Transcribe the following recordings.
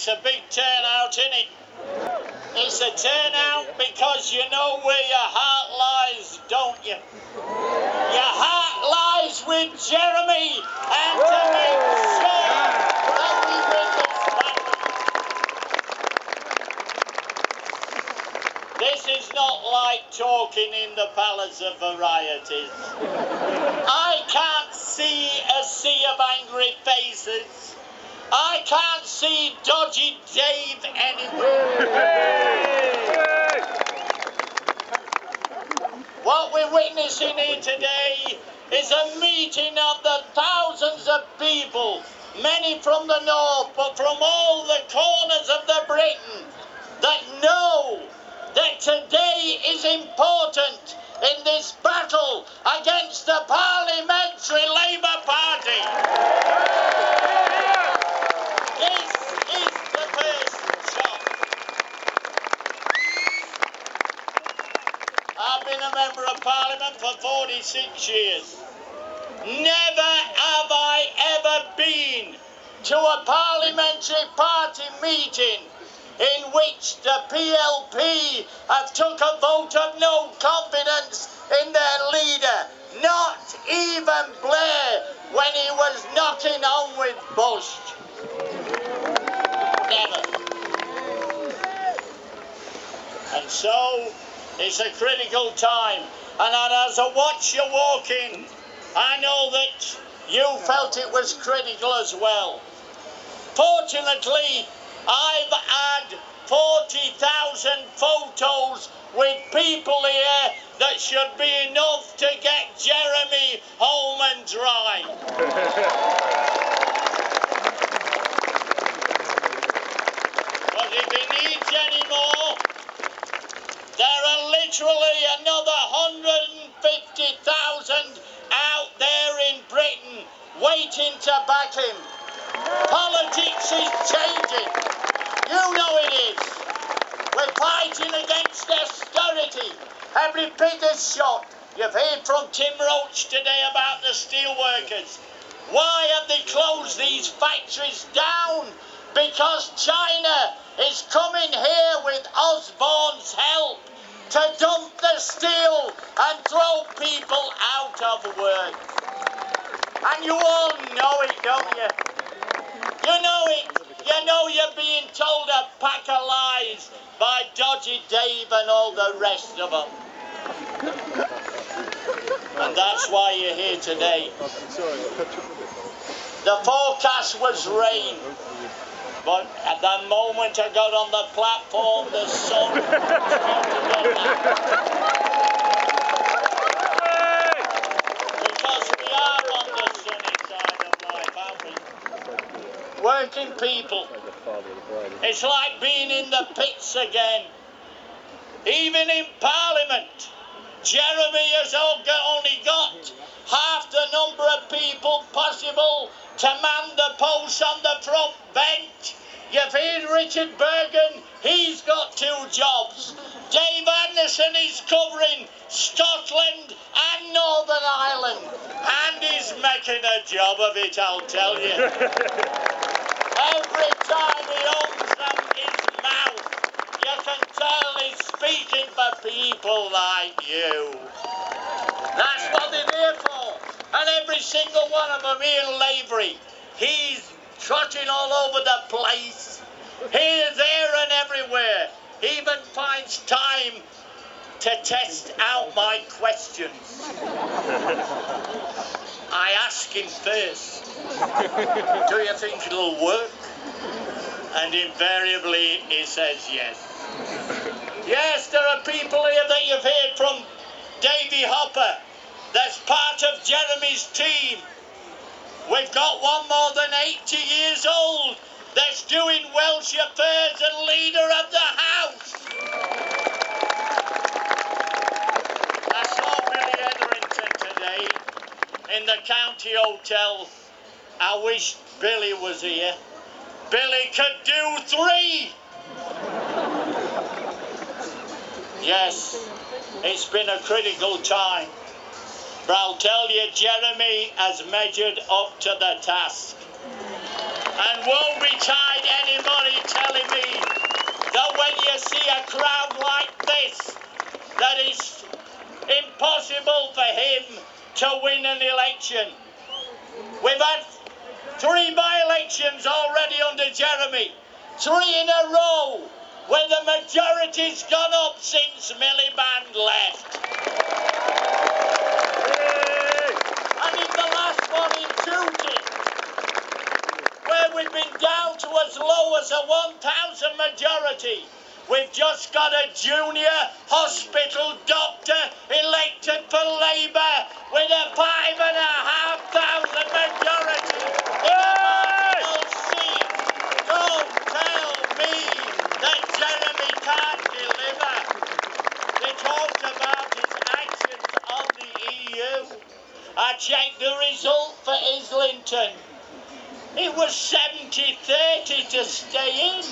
it's a big turnout, isn't it? It's a turnout because you know where your heart lies, don't you? Your heart lies with Jeremy, and to make sure that we win this battle. This is not like talking in the Palace of Varieties. I can't see a sea of angry faces. I can't see Dodgy Dave anywhere. What we're witnessing here today is a meeting of the thousands of people, many from the north, but from all the corners of the Britain, that know that today is important in this battle against the Parliamentary Labour Party. This is the first shot. I've been a member of Parliament for 46 years. Never have I ever been to a parliamentary party meeting in which the PLP have took a vote of no confidence in their leader. Not even Blair when he was knocking on with Bush. Never. And so it's a critical time. And as I watch you walking, I know that you felt it was critical as well. Fortunately, I've had 40,000 photos with people here that should be enough to get Jeremy home and dry. But if he needs any more, there are literally another 150,000 out there in Britain waiting to back him. Politics is changing. You know it is. We're fighting against austerity. Every pig is shot. You've heard from Tim Roach today about the steel workers. Why have they closed these factories down? Because China is coming here with Osborne's help to dump the steel and throw people out of work. And you all know it, don't you? You know it. You know you're being told a pack of lies by Dodgy Dave and all the rest of them. And that's why you're here today. The forecast was rain, but at the moment I got on the platform, the sun because we are on the sunny side of life, aren't we? Working people. It's like being in the pits again. Even in Parliament, Jeremy has only got half the number of people possible to man the posts on the front bench. You've heard Richard Bergen, he's got 2 jobs. Dave Anderson is covering Scotland and Northern Ireland, and he's making a job of it, I'll tell you. Every time he opens up his mouth, you can tell he's speaking for people like you. That's what they're there for. And every single one of them here in Lavery, he's trotting all over the place, here, there and everywhere. He even finds time to test out my questions. I ask him first, do you think it'll work? And invariably he says yes. Yes, there are people here that you've heard from, Davy Hopper, that's part of Jeremy's team. We've got one more than 80 years old that's doing Welsh Affairs and Leader of the House. I saw Billy Etherington today in the County Hotel. I wish Billy was here. Billy could do 3. Yes, it's been a critical time. But I'll tell you, Jeremy has measured up to the task. And woe betide anybody telling me that when you see a crowd like this, that it's impossible for him to win an election. We've had 3 by-elections already under Jeremy, 3 in a row, where the majority's gone up since Miliband left. And in the last one in T.U.C, where we've been down to as low as a 1,000 majority, we've just got a junior hospital doctor elected for Labour with a 5,500 majority. Don't tell me that Jeremy can't deliver. They talked about his actions on the EU. I checked the result for Islington. It was 70-30 to stay in.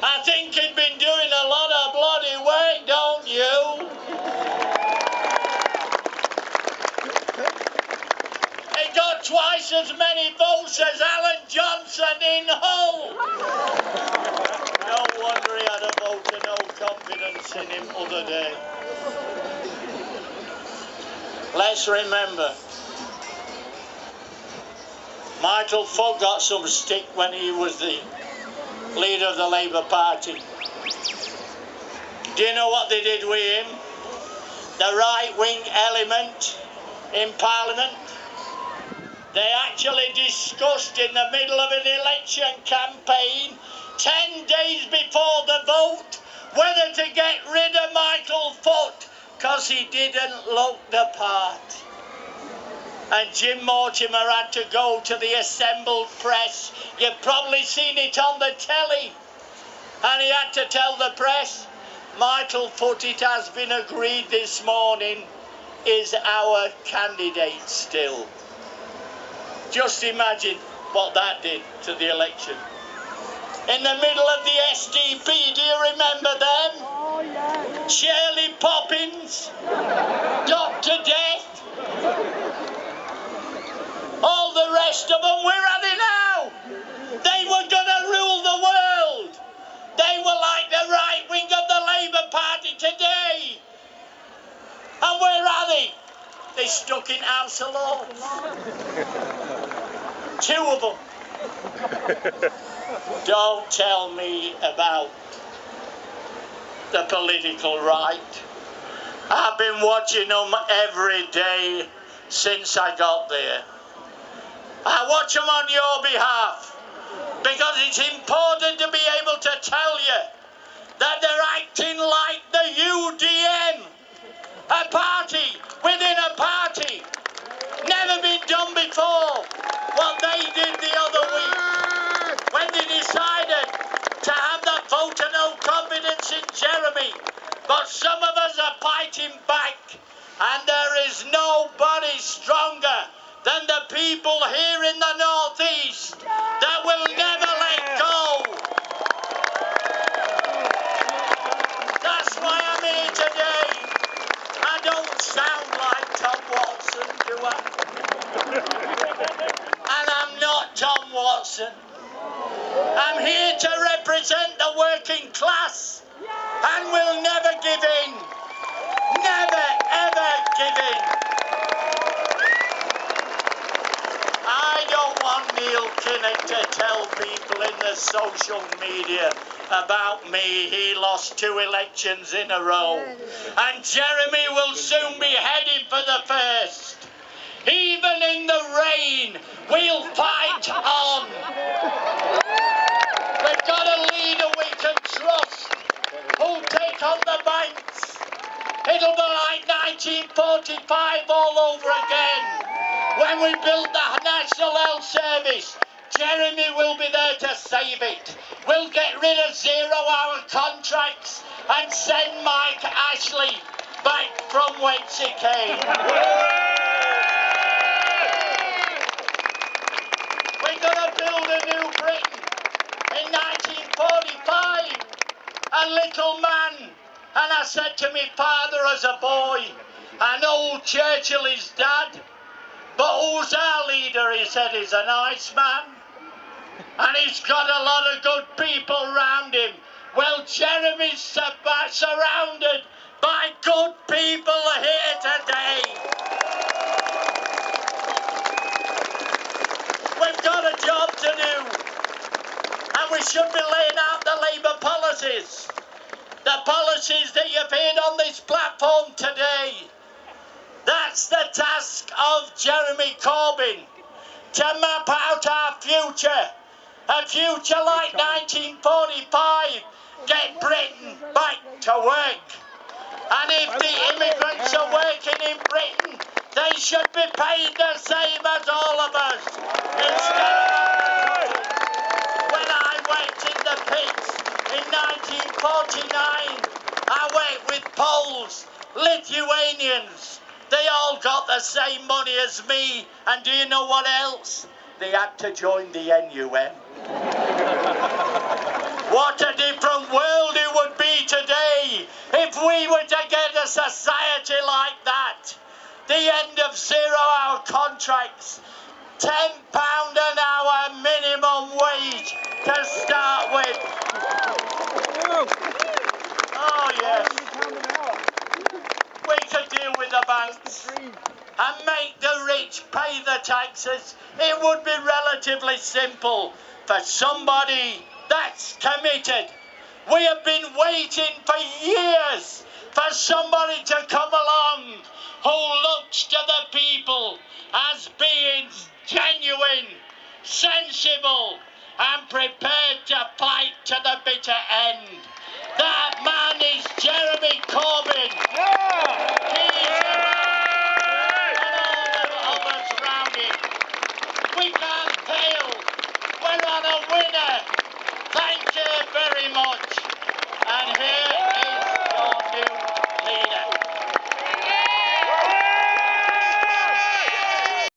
I think he'd been doing a lot of bloody work, don't you? He got twice as many votes as Alan Johnson in Hull. No wonder he had a vote of no confidence in him other day. Let's remember, Michael Foot got some stick when he was the leader of the Labour Party. Do you know what they did with him? The right-wing element in Parliament. They actually discussed in the middle of an election campaign, 10 days before the vote, whether to get rid of Michael Foot because he didn't look the part. And Jim Mortimer had to go to the assembled press. You've probably seen it on the telly. And he had to tell the press, Michael Foot, it has been agreed this morning, is our candidate still. Just imagine what that did to the election. In the middle of the SDP, do you remember them? Oh, yeah. Shirley Poppins, Dr. Death, all the rest of them. Where are they now? They were going to rule the world. They were like the right wing of the Labour Party today. And where are they? They're stuck in House of Lords. 2 of them. Don't tell me about the political right. I've been watching them every day since I got there. I watch them on your behalf because it's important to be able to tell you that they're acting like the UDM, a party within a party. Never been done before. What they did the other week when they decided to have that vote of no confidence in Jeremy. But some of us are fighting back, and there is nobody stronger than the people here in the North East that will never let go. That's why I'm here today. I don't sound like Tom Watson, do I? And I'm not Tom Watson. I'm here to represent the working class and will never give in. Never, ever give in. I don't want Neil Kinnock to tell people in the social media about me. He lost 2 elections in a row. And Jeremy will soon be heading for the first. Even in the rain, we'll fight on. We've got a leader we can trust, who'll take on the banks. It'll be like 1945 all over again. When we built the National Health Service, Jeremy will be there to save it. We'll get rid of 0-hour contracts and send Mike Ashley back from whence he came. We're going to build a new Britain. In 1945, a little man, and I said to my father as a boy, I know Churchill is dad, but who's our leader? He said, he's a nice man. and he's got a lot of good people around him. Well, Jeremy's surrounded by good people here today. We've got a job to do, and we should be laying out the Labour policies. The policies that you've heard on this platform today. That's the task of Jeremy Corbyn, to map out our future. A future like 1945, get Britain back to work. And if the immigrants are working in Britain, they should be paid the same as all of us. Instead of when I worked in the pits in 1949, I worked with Poles, Lithuanians. They all got the same money as me. And do you know what else? They had to join the N.U.M. What a different world it would be today if we were to get a society like that. The end of 0-hour contracts, £10 an hour minimum wage to start with. Oh yes. We could deal with the banks and make the rich pay the taxes. It would be relatively simple for somebody that's committed. We have been waiting for years for somebody to come along who looks to the people as being genuine, sensible, and prepared to fight to the bitter end. That man is Jeremy Corbyn. He's the man, and all the others around him. We can't fail. We're on a winner.